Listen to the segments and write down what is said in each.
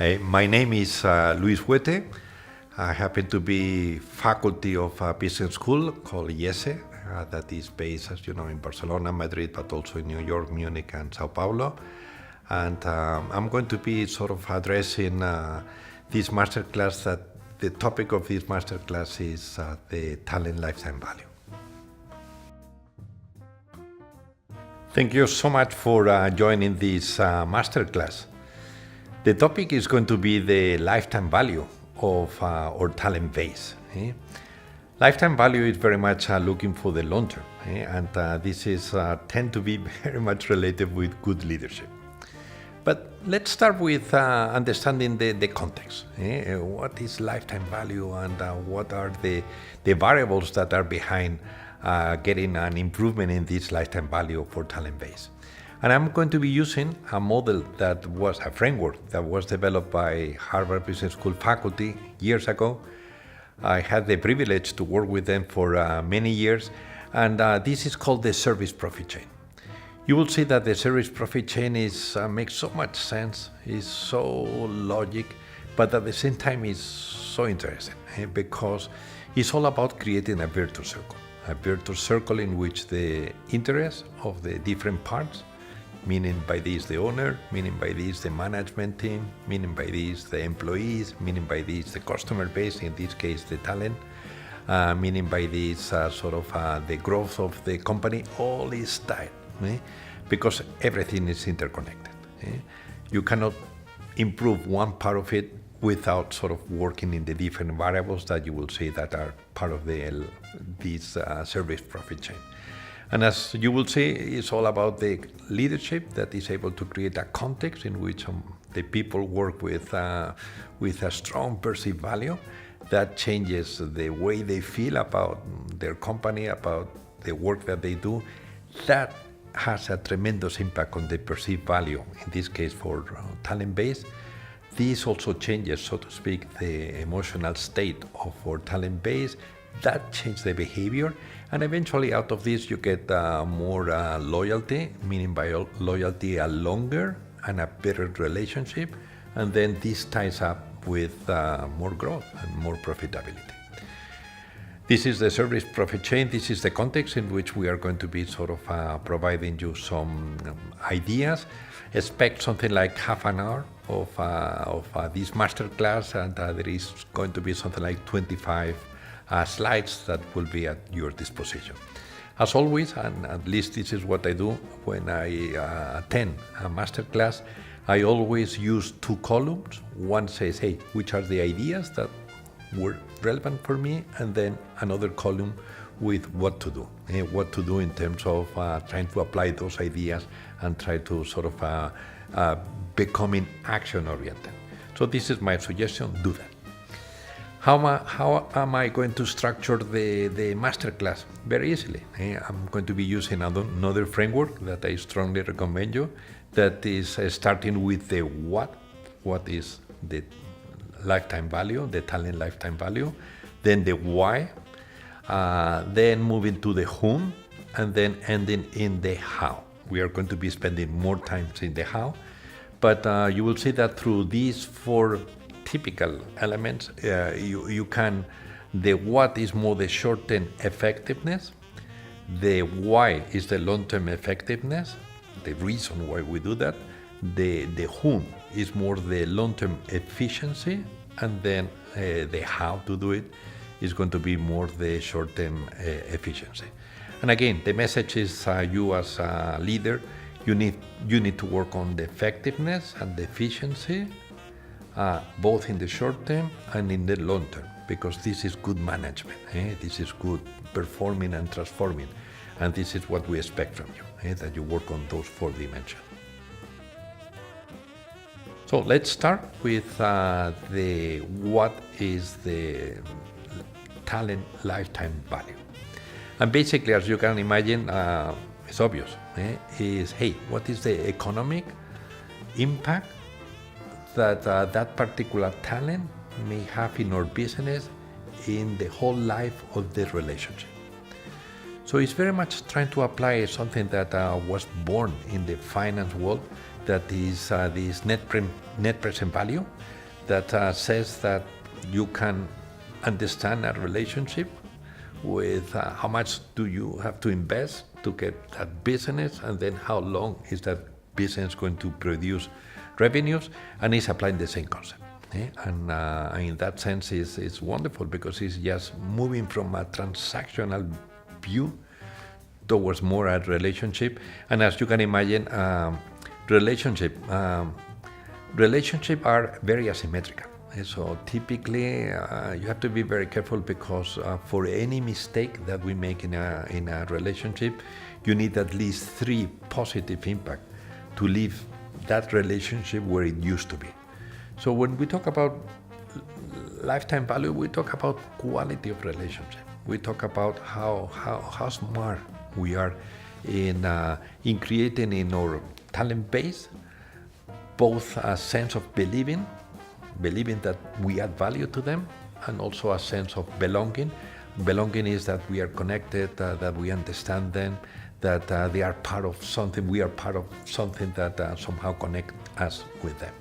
My name is Luis Huete. I happen to be faculty of a business school called Huete, that is based, as you know, in Barcelona, Madrid, but also in New York, Munich, and Sao Paulo. And I'm going to be sort of addressing this masterclass. That the topic of this masterclass is the talent lifetime value. Thank you so much for joining this masterclass. The topic is going to be the lifetime value of our talent base. Lifetime value is very much looking for the long term, and this is tend to be very much related with good leadership. But let's start with understanding the context. What is lifetime value, and what are the variables that are behind getting an improvement in this lifetime value for talent base. And I'm going to be using a model that was a framework that was developed by Harvard Business School faculty years ago. I had the privilege to work with them for many years, and this is called the service profit chain. You will see that the service profit chain makes so much sense, is so logic, but at the same time is so interesting because it's all about creating a virtuous circle. A virtuous circle in which the interests of the different parts, meaning by this the owner, meaning by this the management team, meaning by this the employees, meaning by this the customer base, in this case the talent, meaning by this the growth of the company, all is tied, because everything is interconnected. You cannot improve one part of it without sort of working in the different variables that you will see that are part of this service profit chain. And as you will see, it's all about the leadership that is able to create a context in which the people work with a strong perceived value that changes the way they feel about their company, about the work that they do. That has a tremendous impact on the perceived value, in this case for talent base. This also changes, so to speak, the emotional state of our talent base. That changes the behavior, and eventually out of this you get more loyalty, meaning by loyalty a longer and a better relationship, and then this ties up with more growth and more profitability. This is the service profit chain. This is the context in which we are going to be sort of providing you some ideas. Expect something like half an hour of this masterclass, and there is going to be something like 25 slides that will be at your disposition. As always, and at least this is what I do when I attend a masterclass, I always use two columns. One says, hey, which are the ideas that were relevant for me, and then another column with what to do. What to do in terms of trying to apply those ideas and try to sort of becoming action-oriented. So this is my suggestion, do that. How am I going to structure the masterclass? Very easily. I'm going to be using another framework that I strongly recommend you, that is starting with the what. What is the lifetime value, the talent lifetime value, then the why, then moving to the whom, and then ending in the how. We are going to be spending more time in the how, but you will see that through these four typical elements, you can, the what is more the short-term effectiveness, the why is the long-term effectiveness, the reason why we do that, the whom is more the long-term efficiency, and then the how to do it is going to be more the short-term efficiency. And again, the message is you as a leader, you need to work on the effectiveness and the efficiency, both in the short term and in the long term, because this is good management. This is good performing and transforming, and this is what we expect from you, that you work on those four dimensions. So let's start with the what is the talent lifetime value. And basically, as you can imagine, it's obvious, is, hey, what is the economic impact that that particular talent may have in our business in the whole life of the relationship. So it's very much trying to apply something that was born in the finance world, that is this net present value, that says that you can understand a relationship with how much do you have to invest to get that business, and then how long is that business going to produce revenues, and it's applying the same concept. And in that sense, it's wonderful because it's just moving from a transactional view towards more a relationship. And as you can imagine, relationship are very asymmetrical. So typically, you have to be very careful because for any mistake that we make in a relationship, you need at least 3 positive impact to leave that relationship where it used to be. So when we talk about lifetime value, we talk about quality of relationship. We talk about how smart we are in creating in our talent base both a sense of believing that we add value to them, and also a sense of belonging. Belonging is that we are connected, that we understand them, that they are part of something, we are part of something that somehow connect us with them.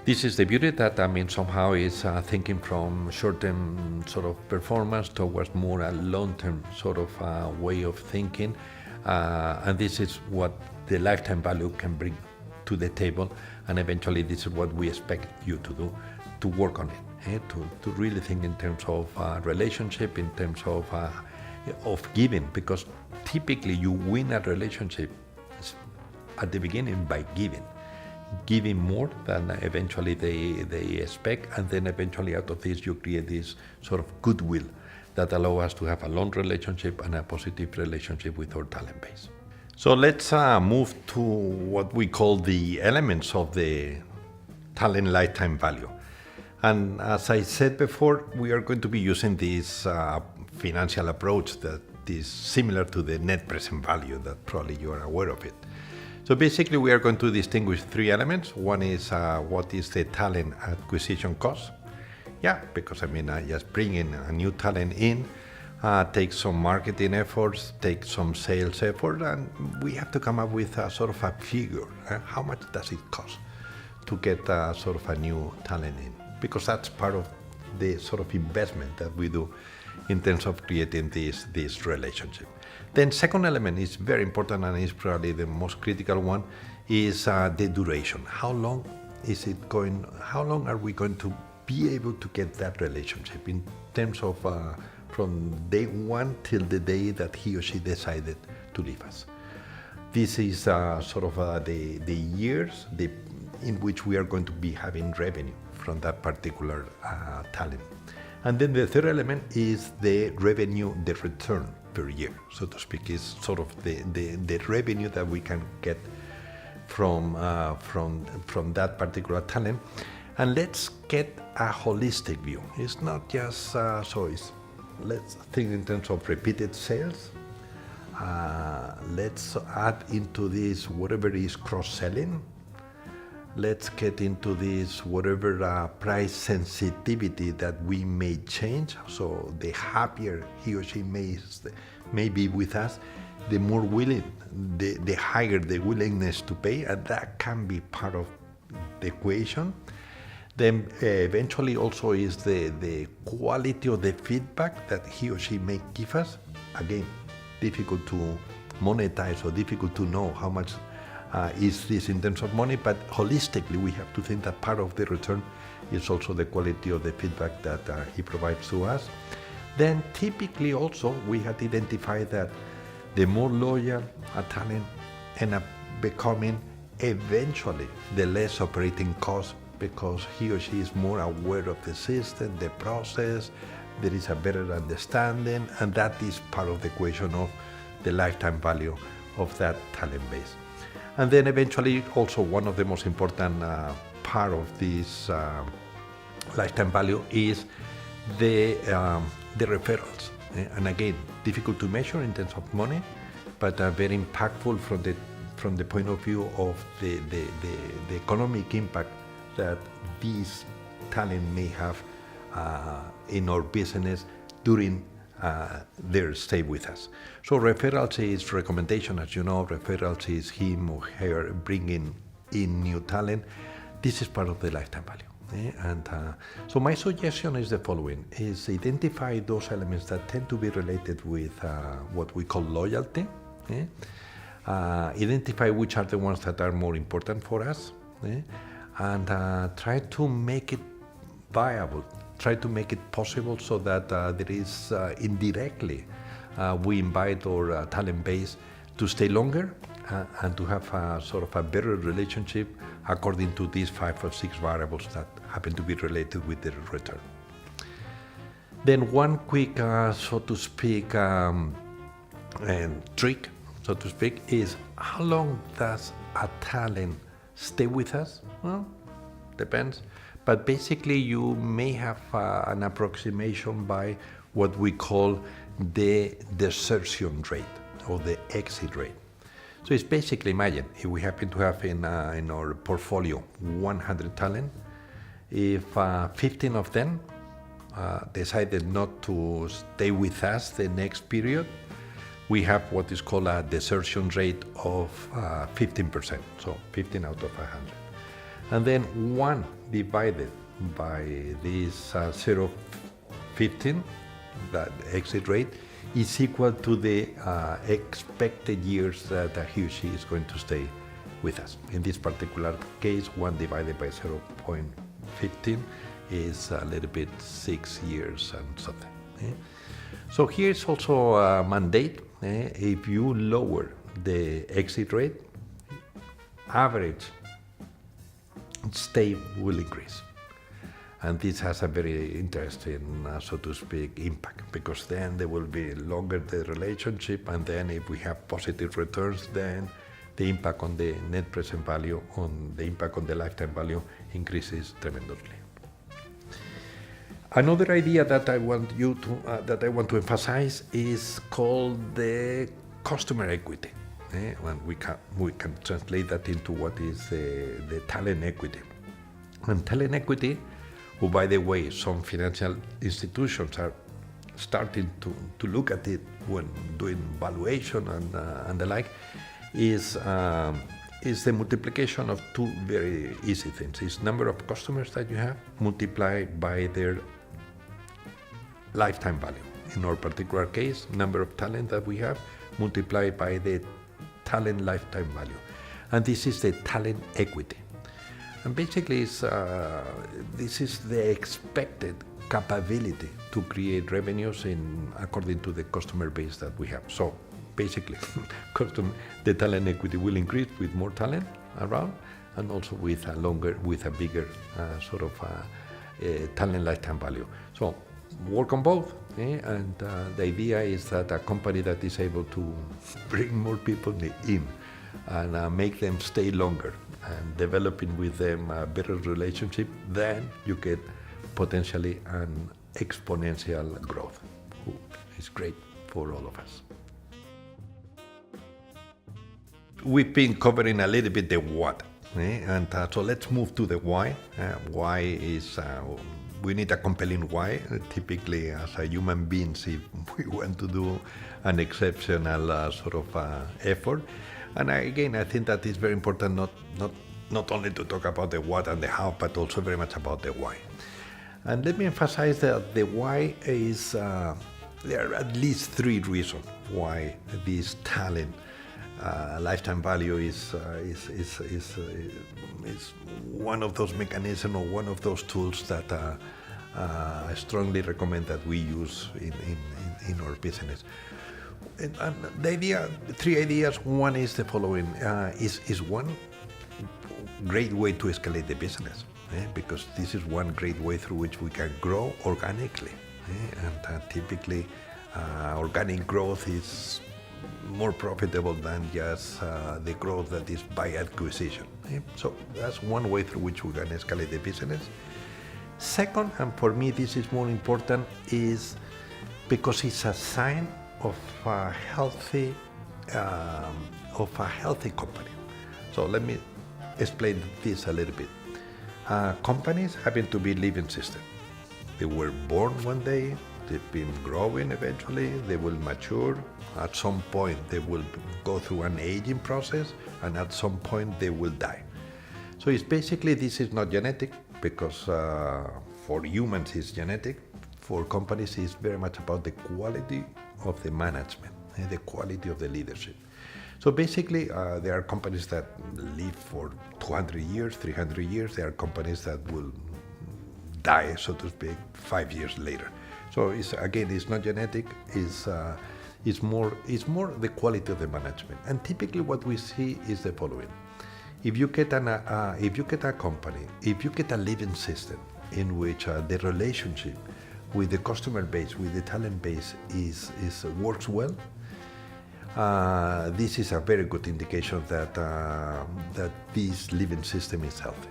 This is the beauty that somehow is thinking from short-term sort of performance towards more a long-term sort of way of thinking, and this is what the lifetime value can bring to the table, and eventually this is what we expect you to do, to work on it, to really think in terms of relationship, in terms of giving, because typically you win a relationship at the beginning by giving more than eventually they expect, and then eventually out of this you create this sort of goodwill that allow us to have a long relationship and a positive relationship with our talent base. So let's move to what we call the elements of the talent lifetime value. And as I said before, we are going to be using this financial approach that is similar to the net present value that probably you are aware of it. So basically we are going to distinguish 3 elements. One is what is the talent acquisition cost. Yeah, because just bringing a new talent in takes some marketing efforts, takes some sales effort, and we have to come up with a sort of a figure. How much does it cost to get sort of a new talent in? Because that's part of the sort of investment that we do in terms of creating this relationship. Then second element is very important, and is probably the most critical one, is the duration. How long are we going to be able to get that relationship in terms of from day one till the day that he or she decided to leave us? This is sort of the years in which we are going to be having revenue from that particular talent. And then the third element is the revenue, the return per year, so to speak, is sort of the revenue that we can get from that particular talent. And let's get a holistic view. It's not just let's think in terms of repeated sales. Let's add into this whatever is cross-selling. Let's get into this whatever price sensitivity that we may change. So the happier he or she may be with us, the more willing, the higher the willingness to pay, and that can be part of the equation. Then eventually also is the quality of the feedback that he or she may give us. Again, difficult to monetize or difficult to know how much is this in terms of money, but holistically we have to think that part of the return is also the quality of the feedback that he provides to us. Then typically also we have identified that the more loyal a talent ends up becoming, eventually the less operating costs, because he or she is more aware of the system, the process, there is a better understanding, and that is part of the equation of the lifetime value of that talent base. And then eventually also one of the most important part of this lifetime value is the referrals. And again, difficult to measure in terms of money, but very impactful from the point of view of the economic impact that these talent may have in our business during their stay with us. So referrals is recommendation, as you know. Referrals is him or her bringing in new talent. This is part of the lifetime value. So my suggestion is the following: is identify those elements that tend to be related with what we call loyalty. Identify which are the ones that are more important for us, and try to make it viable. Try to make it possible so that there is indirectly we invite our talent base to stay longer and to have a sort of a better relationship according to these 5 or 6 variables that happen to be related with the return. Then one quick, so to speak, trick, so to speak, is how long does a talent stay with us? Well, depends. But basically you may have an approximation by what we call the desertion rate or the exit rate. So it's basically, imagine if we happen to have in our portfolio 100 talent, if 15 of them decided not to stay with us the next period, we have what is called a desertion rate of 15%, so 15 out of 100. And then 1 divided by this 0.15, that exit rate, is equal to the expected years that he or she is going to stay with us. In this particular case, 1 divided by 0.15 is a little bit 6 years and something. So here's also a mandate. If you lower the exit rate, average stay will increase. And this has a very interesting, so to speak, impact, because then there will be longer the relationship, and then if we have positive returns, then the impact on the net present value, on the impact on the lifetime value increases tremendously. Another idea that I want to emphasize is called the customer equity. And we can translate that into what is the talent equity. And talent equity, who, by the way, some financial institutions are starting to look at it when doing valuation and the like, is the multiplication of 2 very easy things. It's number of customers that you have multiplied by their lifetime value. In our particular case, number of talent that we have multiplied by the talent lifetime value. And this is the talent equity. And basically, this is the expected capability to create revenues according to the customer base that we have. So basically, the talent equity will increase with more talent around, and also with a bigger sort of talent lifetime value. So work on both, and the idea is that a company that is able to bring more people in and make them stay longer and developing with them a better relationship, then you get potentially an exponential growth. It's great for all of us. We've been covering a little bit the what, and so let's move to the why. Why is we need a compelling why. Typically, as a human beings, if we want to do an exceptional sort of effort. And I think that it's very important not only to talk about the what and the how, but also very much about the why. And let me emphasize that the why is, there are at least 3 reasons why this talent lifetime value is one of those mechanisms or one of those tools that I strongly recommend that we use in our business. And the idea, 3 ideas. One is the following: is one great way to escalate the business, because this is one great way through which we can grow organically, and typically organic growth is more profitable than just the growth that is by acquisition. So that's one way through which we can escalate the business. Second, and for me this is more important, is because it's a sign of a healthy company. So let me explain this a little bit. Companies happen to be living systems. They were born one day, they've been growing eventually, they will mature, at some point they will go through an aging process, and at some point they will die. So it's basically, this is not genetic, because for humans it's genetic. For companies, it's very much about the quality of the management and the quality of the leadership. So basically, there are companies that live for 200 years, 300 years. There are companies that will die, so to speak, 5 years later. So it's not genetic. It's more the quality of the management. And typically, what we see is the following: if you get a company, if you get a living system in which the relationship with the customer base, with the talent base, works well, this is a very good indication that this living system is healthy.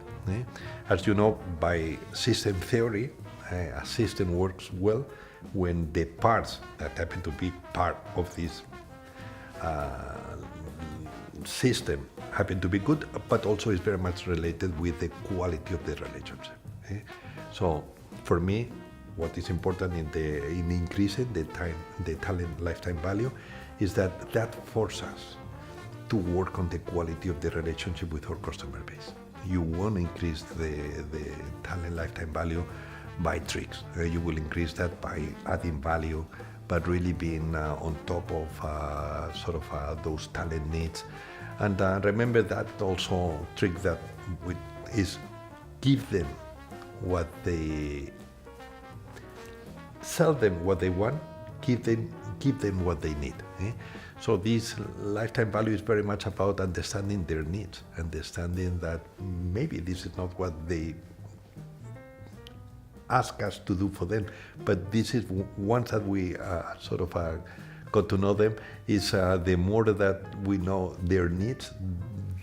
As you know, by system theory, a system works well when the parts that happen to be part of this system happen to be good, but also is very much related with the quality of the relationship. So, for me, what is important in increasing the talent lifetime value is that forces us to work on the quality of the relationship with our customer base. You won't increase the talent lifetime value by tricks. You will increase that by adding value, but really being on top of those talent needs. And remember that also trick that is give them what they sell them what they want, give them what they need. So this lifetime value is very much about understanding their needs, understanding that maybe this is not what they ask us to do for them, but this is once that we got to know them, is the more that we know their needs,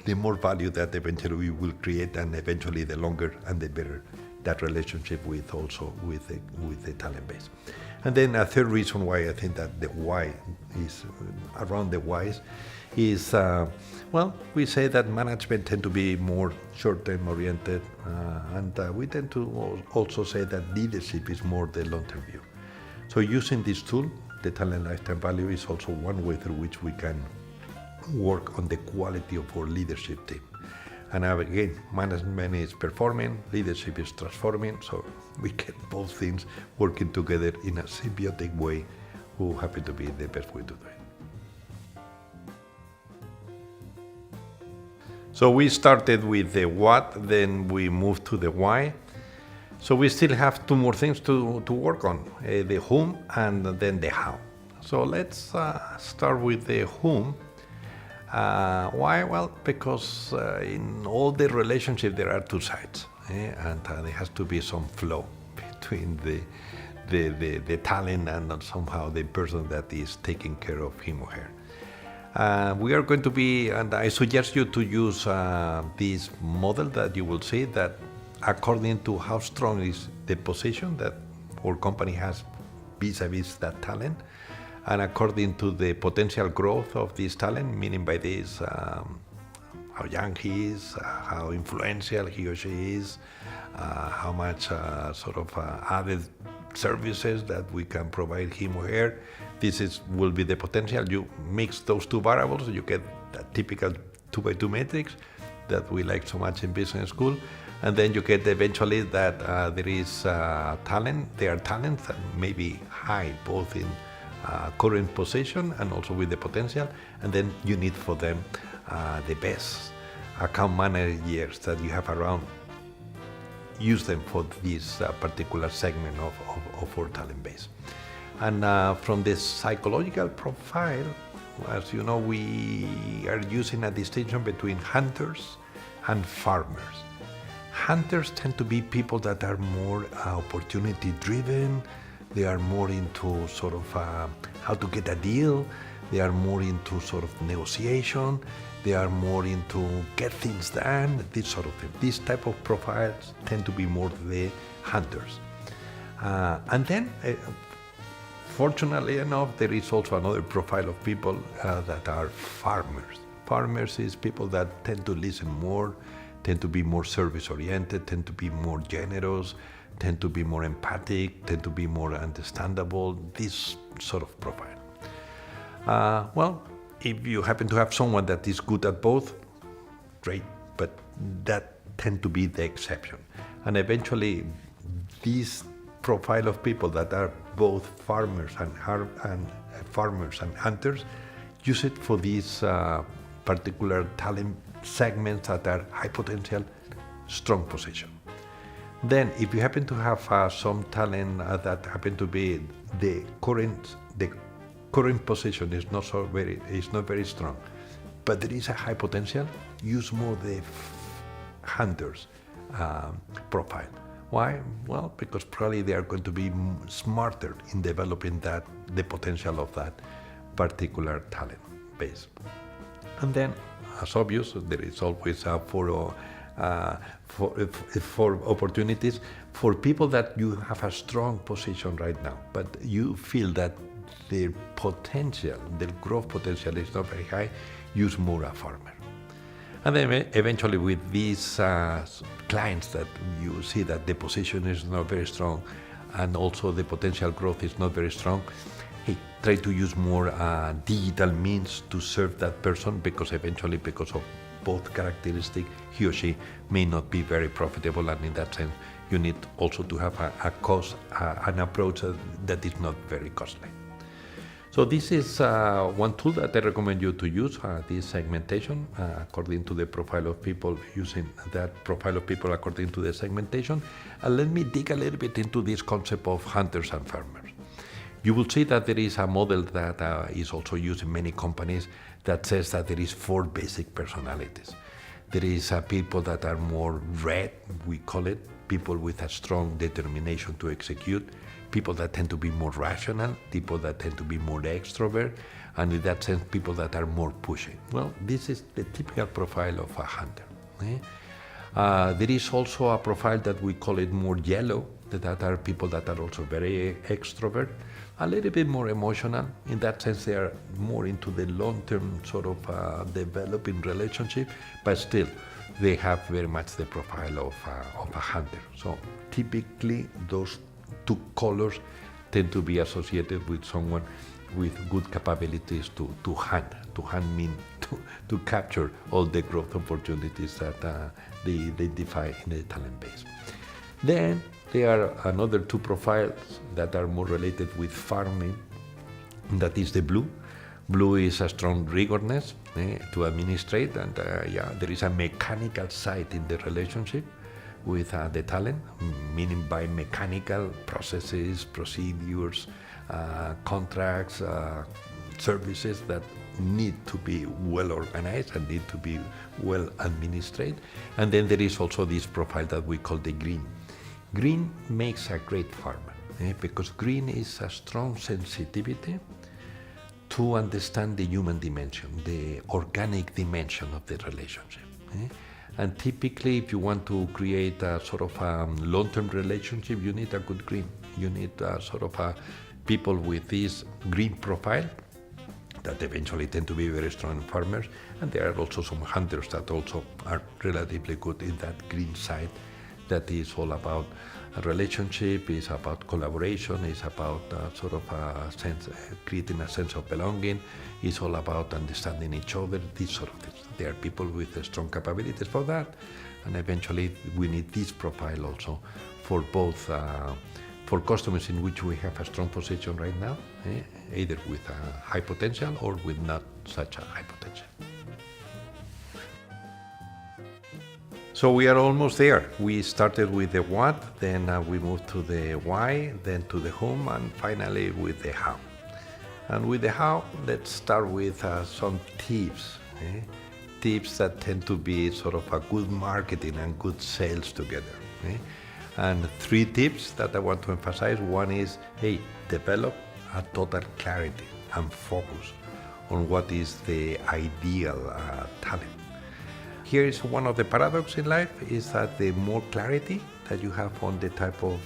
the more value that eventually we will create, and eventually the longer and the better that relationship with the talent base. And then a third reason why I think that the why is around the whys is, we say that management tend to be more short-term oriented, and we tend to also say that leadership is more the long-term view. So using this tool, the talent lifetime value, is also one way through which we can work on the quality of our leadership team. And again, management is performing, leadership is transforming, so we get both things working together in a symbiotic way, who happen to be the best way to do it. So we started with the what, then we moved to the why. So we still have two more things to work on, the whom and then the how. So let's start with the whom. Why? Well, because in all the relationship there are two sides, and there has to be some flow between the talent and somehow the person that is taking care of him or her. We are going to be, and I suggest you to use this model that you will see, that according to how strong is the position that our company has vis-a-vis that talent, and according to the potential growth of this talent, meaning by this how young he is, how influential he or she is, how much added services that we can provide him or her. Will be the potential. You mix those two variables, you get that typical 2x2 matrix that we like so much in business school. And then you get eventually that there is talent. There are talents that may be high, both in current position and also with the potential, and then you need for them the best account managers that you have around. Use them for this particular segment of our talent base. And from the psychological profile, as you know, we are using a distinction between hunters and farmers. Hunters tend to be people that are more opportunity driven. They are more into how to get a deal. They are more into negotiation. They are more into get things done, this sort of thing. These type of profiles tend to be more the hunters. And then, fortunately enough, there is also another profile of people that are farmers. Farmers is people that tend to listen more, tend to be more service-oriented, tend to be more generous, tend to be more empathic, tend to be more understandable, this sort of profile. If you happen to have someone that is good at both, great, but that tend to be the exception. And eventually, this profile of people that are both farmers and hunters use it for these particular talent segments that are high potential, strong position. Then, if you happen to have some talent that happen to be the current position is not very strong, but there is a high potential, use more the hunters profile. Why? Well, because probably they are going to be smarter in developing the potential of that particular talent base. And then, as obvious, there is always for opportunities for people that you have a strong position right now, but you feel that their potential, their growth potential is not very high, use more a farmer. And then eventually with these clients that you see that the position is not very strong and also the potential growth is not very strong, hey, try to use more digital means to serve that person, because eventually, because of both characteristics, he or she may not be very profitable, and in that sense, you need also to have an approach that is not very costly. So this is one tool that I recommend you to use, this segmentation, according to the profile of people, using that profile of people according to the segmentation. And let me dig a little bit into this concept of hunters and farmers. You will see that there is a model that is also used in many companies that says that there is 4 basic personalities. There is people that are more red, we call it, people with a strong determination to execute, people that tend to be more rational, people that tend to be more extrovert, and in that sense, people that are more pushy. Well, this is the typical profile of a hunter. There is also a profile that we call it more yellow, that are people that are also very extrovert, a little bit more emotional. In that sense, they are more into the long-term sort of developing relationship, but still, they have very much the profile of a hunter. So typically, those 2 colors tend to be associated with someone with good capabilities to hunt. To hunt means to capture all the growth opportunities that they identify in the talent base. Then there are another 2 profiles that are more related with farming. That is the blue. Blue is a strong rigorousness to administrate, and there is a mechanical side in the relationship with the talent, meaning by mechanical processes, procedures, contracts, services that need to be well organized and need to be well administered. And then there is also this profile that we call the green. Green makes a great farmer because green is a strong sensitivity to understand the human dimension, the organic dimension of the relationship. And typically, if you want to create a sort of long-term relationship, you need a good green. You need sort of people with this green profile that eventually tend to be very strong farmers. And there are also some hunters that also are relatively good in that green side. That is all about a relationship, is about collaboration, is about sort of creating a sense of belonging, is all about understanding each other, these sort of things. There are people with strong capabilities for that, and eventually we need this profile also for both, for customers in which we have a strong position right now, either with a high potential or with not such a high potential. So we are almost there. We started with the what, then we moved to the why, then to the whom, and finally with the how. And with the how, let's start with some tips. Tips that tend to be sort of a good marketing and good sales together. And 3 tips that I want to emphasize. One is, hey, develop a total clarity and focus on what is the ideal talent. Here is one of the paradoxes in life, is that the more clarity that you have on the type of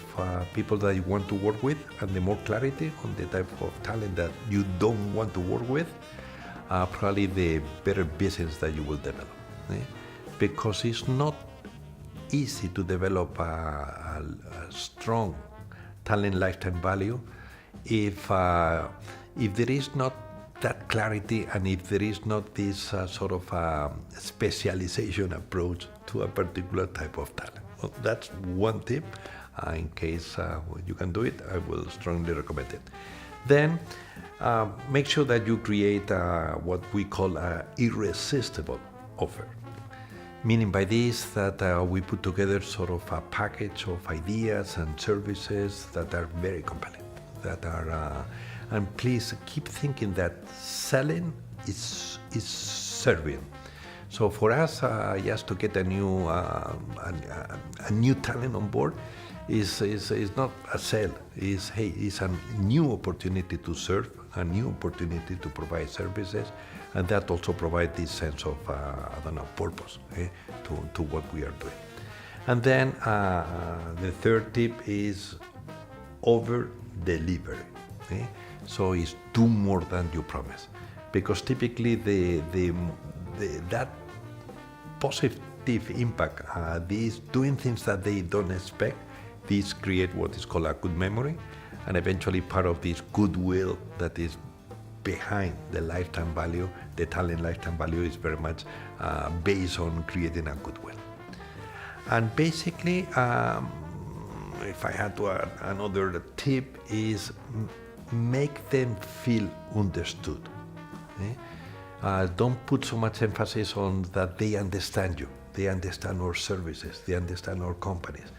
people that you want to work with, and the more clarity on the type of talent that you don't want to work with, probably the better business that you will develop. Because it's not easy to develop a strong talent lifetime value if there is not that clarity, and if there is not this sort of specialization approach to a particular type of talent. Well, that's one tip. In case you can do it, I will strongly recommend it. Then make sure that you create what we call an irresistible offer. Meaning by this that we put together sort of a package of ideas and services that are very compelling, and please keep thinking that selling is serving. So for us, just to get a new talent on board is not a sale. It's a new opportunity to serve, a new opportunity to provide services, and that also provides this sense of purpose to what we are doing. And then the third tip is over delivery. So it's do more than you promise, because typically that positive impact, these doing things that they don't expect, these create what is called a good memory, and eventually part of this goodwill that is behind the lifetime value, the talent lifetime value is very much based on creating a goodwill. And basically, if I had to add another tip, is make them feel understood. Don't put so much emphasis on that they understand you, they understand our services, they understand our companies.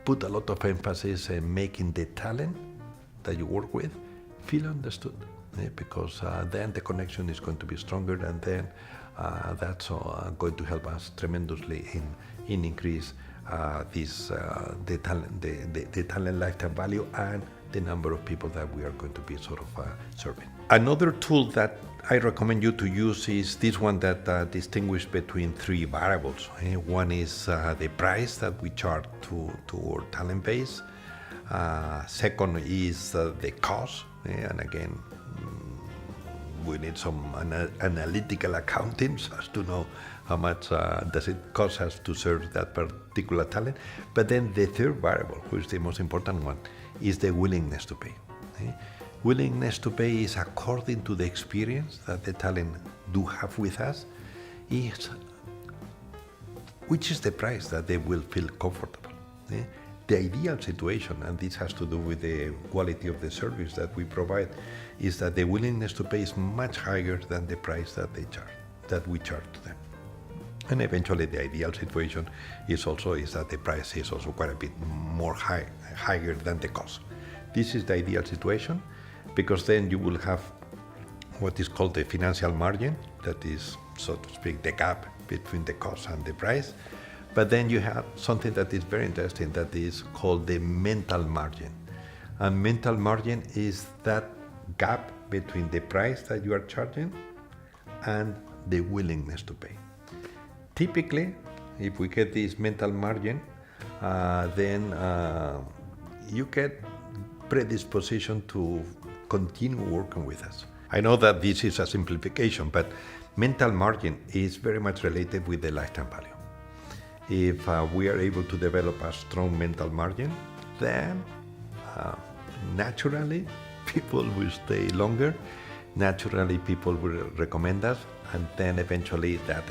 Put a lot of emphasis in making the talent that you work with feel understood, because then the connection is going to be stronger, and then that's going to help us tremendously in increase the talent lifetime value and the number of people that we are going to be sort of serving. Another tool that I recommend you to use is this one that distinguishes between three variables. One is the price that we charge to our talent base. Second is the cost, and again, we need some analytical accounting as to know how much does it cost us to serve that particular talent. But then the third variable, which is the most important one, is the willingness to pay. Willingness to pay is according to the experience that the talent do have with us, which is the price that they will feel comfortable. The ideal situation, and this has to do with the quality of the service that we provide, is that the willingness to pay is much higher than the price that we charge to them. And eventually the ideal situation is that the price is also quite a bit more higher than the cost. This is the ideal situation, because then you will have what is called the financial margin, that is, so to speak, the gap between the cost and the price. But then you have something that is very interesting that is called the mental margin. And mental margin is that gap between the price that you are charging and the willingness to pay. Typically, if we get this mental margin, then you get predisposition to continue working with us. I know that this is a simplification, but mental margin is very much related with the lifetime value. If we are able to develop a strong mental margin, then naturally people will stay longer, naturally people will recommend us, and then eventually that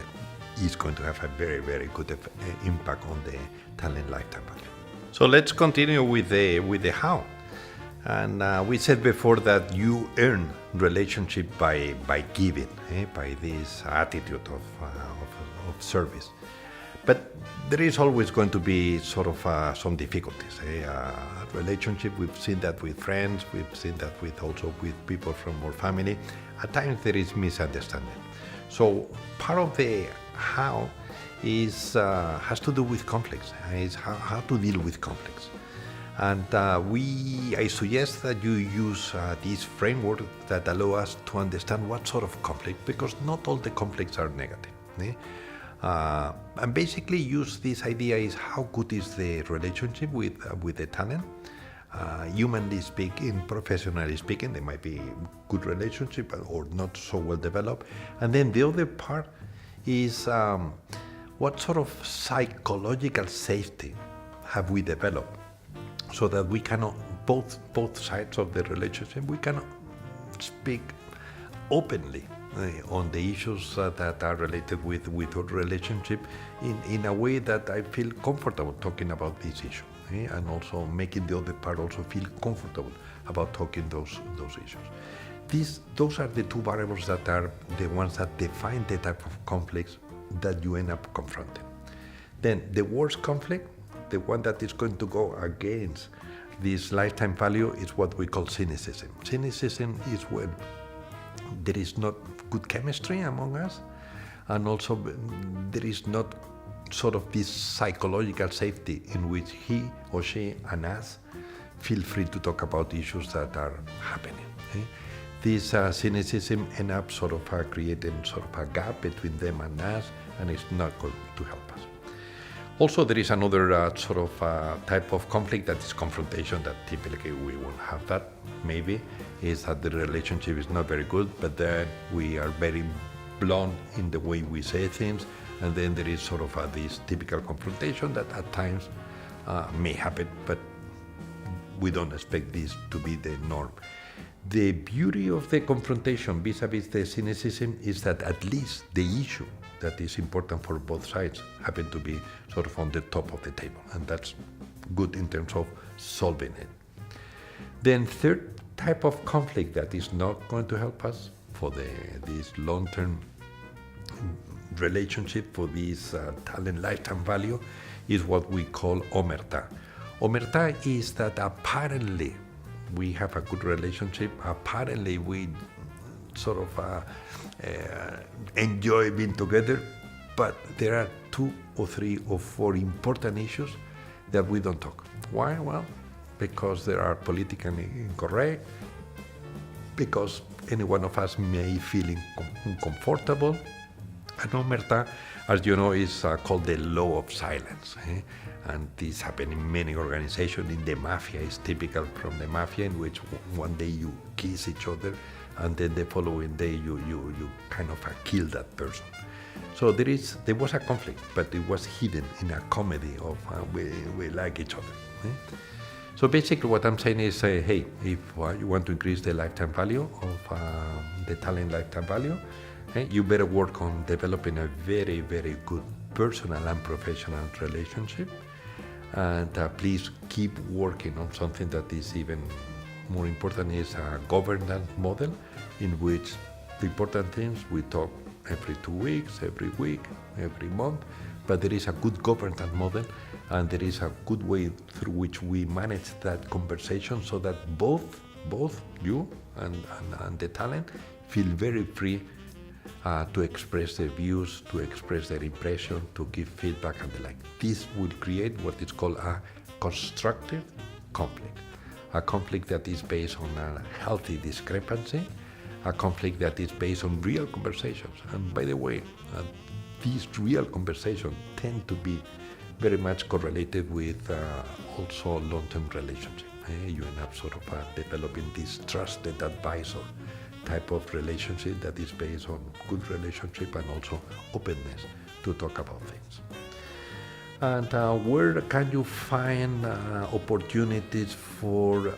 is going to have a very, very good impact on the talent lifetime value. So let's continue with the how. And we said before that you earn relationship by giving, by this attitude of service. But there is always going to be sort of some difficulties. Relationship, we've seen that with friends, we've seen that also with people from our family. At times there is misunderstanding. So part of the how has to do with conflicts, is how to deal with conflicts. And I suggest that you use this framework that allow us to understand what sort of conflict, because not all the conflicts are negative. And basically use this idea is how good is the relationship with the talent. Humanly speaking, professionally speaking, there might be good relationship or not so well developed. And then the other part is what sort of psychological safety have we developed, so that we cannot, both sides of the relationship, we can speak openly on the issues that are related with our relationship in a way that I feel comfortable talking about this issue, and also making the other part also feel comfortable about talking those issues. Those are the two variables that are the ones that define the type of conflicts that you end up confronting. Then the worst conflict, the one that is going to go against this lifetime value, is what we call cynicism. Cynicism is when there is not good chemistry among us, and also there is not sort of this psychological safety in which he or she and us feel free to talk about issues that are happening. This cynicism ends up sort of creating sort of a gap between them and us, and it's not going to help us. Also, there is another sort of type of conflict that is confrontation, that typically we won't have that. Maybe is that the relationship is not very good, but then we are very blunt in the way we say things, and then there is sort of this typical confrontation that at times may happen, but we don't expect this to be the norm. The beauty of the confrontation vis-a-vis the cynicism is that at least the issue that is important for both sides happen to be sort of on the top of the table, and that's good in terms of solving it. Then third type of conflict that is not going to help us for this long-term relationship, for this talent lifetime value, is what we call omerta. Omerta is that apparently we have a good relationship, apparently we sort of enjoy being together, but there are 2 or 3 or 4 important issues that we don't talk. Why? Well, because they are politically incorrect, because any one of us may feel uncomfortable. And omerta, as you know, is called the law of silence. And this happens in many organizations. In the mafia, it's typical from the mafia, in which one day you kiss each other, and then the following day you kind of kill that person. So there was a conflict, but it was hidden in a comedy of we like each other. So basically what I'm saying is, hey, if you want to increase the lifetime value of the talent lifetime value, you better work on developing a very, very good personal and professional relationship. And please keep working on something that is even more important, is a governance model, in which the important things we talk every 2 weeks, every week, every month, but there is a good governance model, and there is a good way through which we manage that conversation, so that both you and the talent feel very free to express their views, to express their impression, to give feedback and the like. This will create what is called a constructive conflict, a conflict that is based on a healthy discrepancy, a conflict that is based on real conversations. And by the way, these real conversations tend to be very much correlated with also long-term relationship. You end up sort of developing this trusted advisor type of relationship that is based on good relationship and also openness to talk about things. And where can you find opportunities for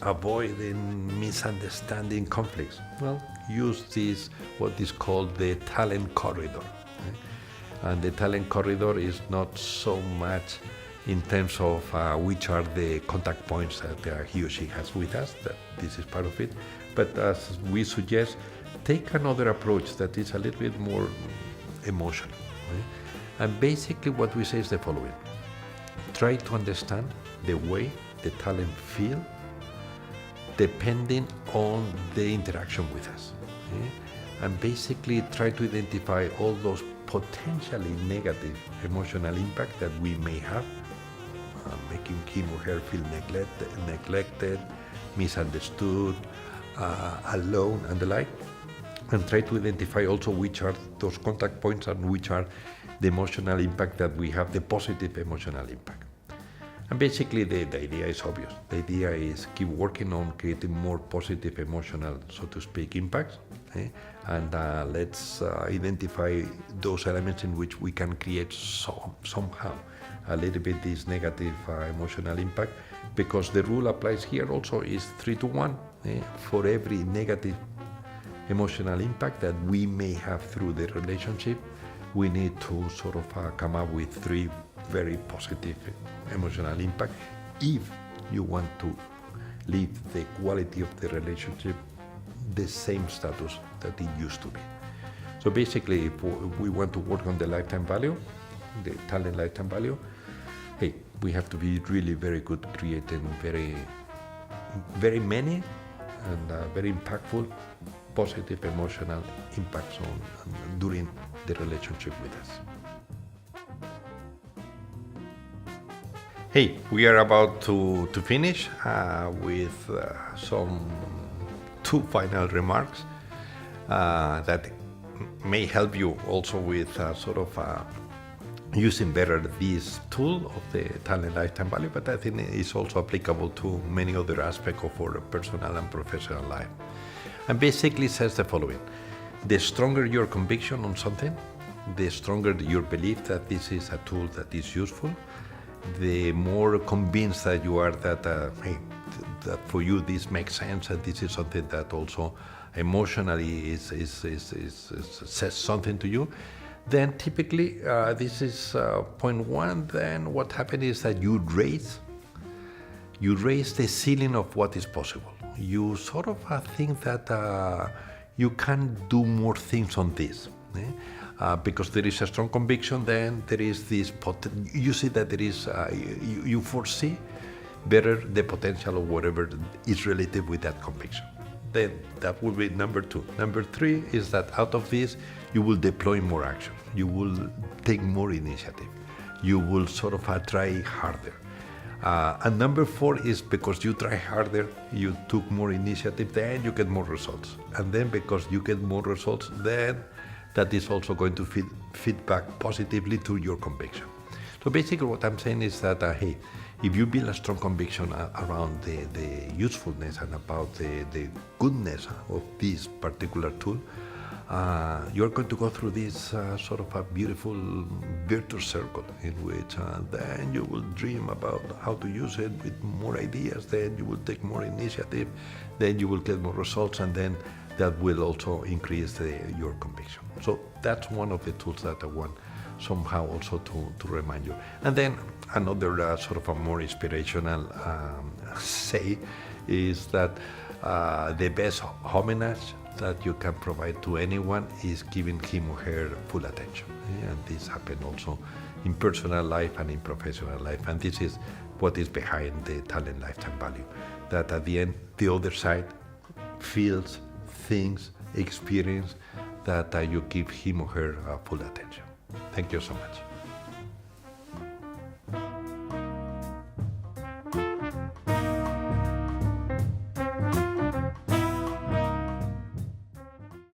avoiding misunderstanding conflicts? Well, use this, what is called the talent corridor. And the talent corridor is not so much in terms of which are the contact points that he or she has with us, that this is part of it. But as we suggest, take another approach that is a little bit more emotional. And basically what we say is the following: try to understand the way the talent feel depending on the interaction with us. And basically try to identify all those potentially negative emotional impact that we may have, making him or her feel neglected, misunderstood, alone, and the like. And try to identify also which are those contact points and which are the emotional impact that we have, the positive emotional impact. And basically the idea is obvious. The idea is keep working on creating more positive emotional, so to speak, impacts. And let's identify those elements in which we can create somehow a little bit this negative emotional impact, because the rule applies here also is 3-1. For every negative emotional impact that we may have through the relationship, we need to sort of come up with 3 very positive emotional impact if you want to leave the quality of the relationship the same status that it used to be. So basically, if we want to work on the lifetime value, the talent lifetime value, hey, we have to be really very good creating very many and very impactful positive emotional impacts on during the relationship with us. Hey, we are about to finish with some 2 final remarks that may help you also with sort of using better this tool of the talent lifetime value, but I think it's also applicable to many other aspects of our personal and professional life. And basically says the following: the stronger your conviction on something, the stronger your belief that this is a tool that is useful, the more convinced that you are that, hey, that for you this makes sense and this is something that also emotionally says something to you, then typically this is point 1. Then what happens is that you raise the ceiling of what is possible. You sort of think that you can do more things on this. Because there is a strong conviction, then there is this, you see that there is, you foresee better the potential of whatever is related with that conviction. Then that will be number 2. Number 3 is that out of this, you will deploy more action. You will take more initiative. You will sort of try harder. And number 4 is because you try harder, you took more initiative, then you get more results. And then because you get more results, then that is also going to feed back positively to your conviction. So basically what I'm saying is that, hey, if you build a strong conviction around the usefulness and about the goodness of this particular tool, you're going to go through this sort of a beautiful virtuous circle in which then you will dream about how to use it with more ideas, then you will take more initiative, then you will get more results, and then that will also increase your conviction. So that's one of the tools that I want somehow also to remind you. And then another sort of a more inspirational say is that the best homage that you can provide to anyone is giving him or her full attention. And this happens also in personal life and in professional life. And this is what is behind the talent lifetime value, that at the end, the other side feels, thinks, experience that you give him or her full attention. Thank you so much.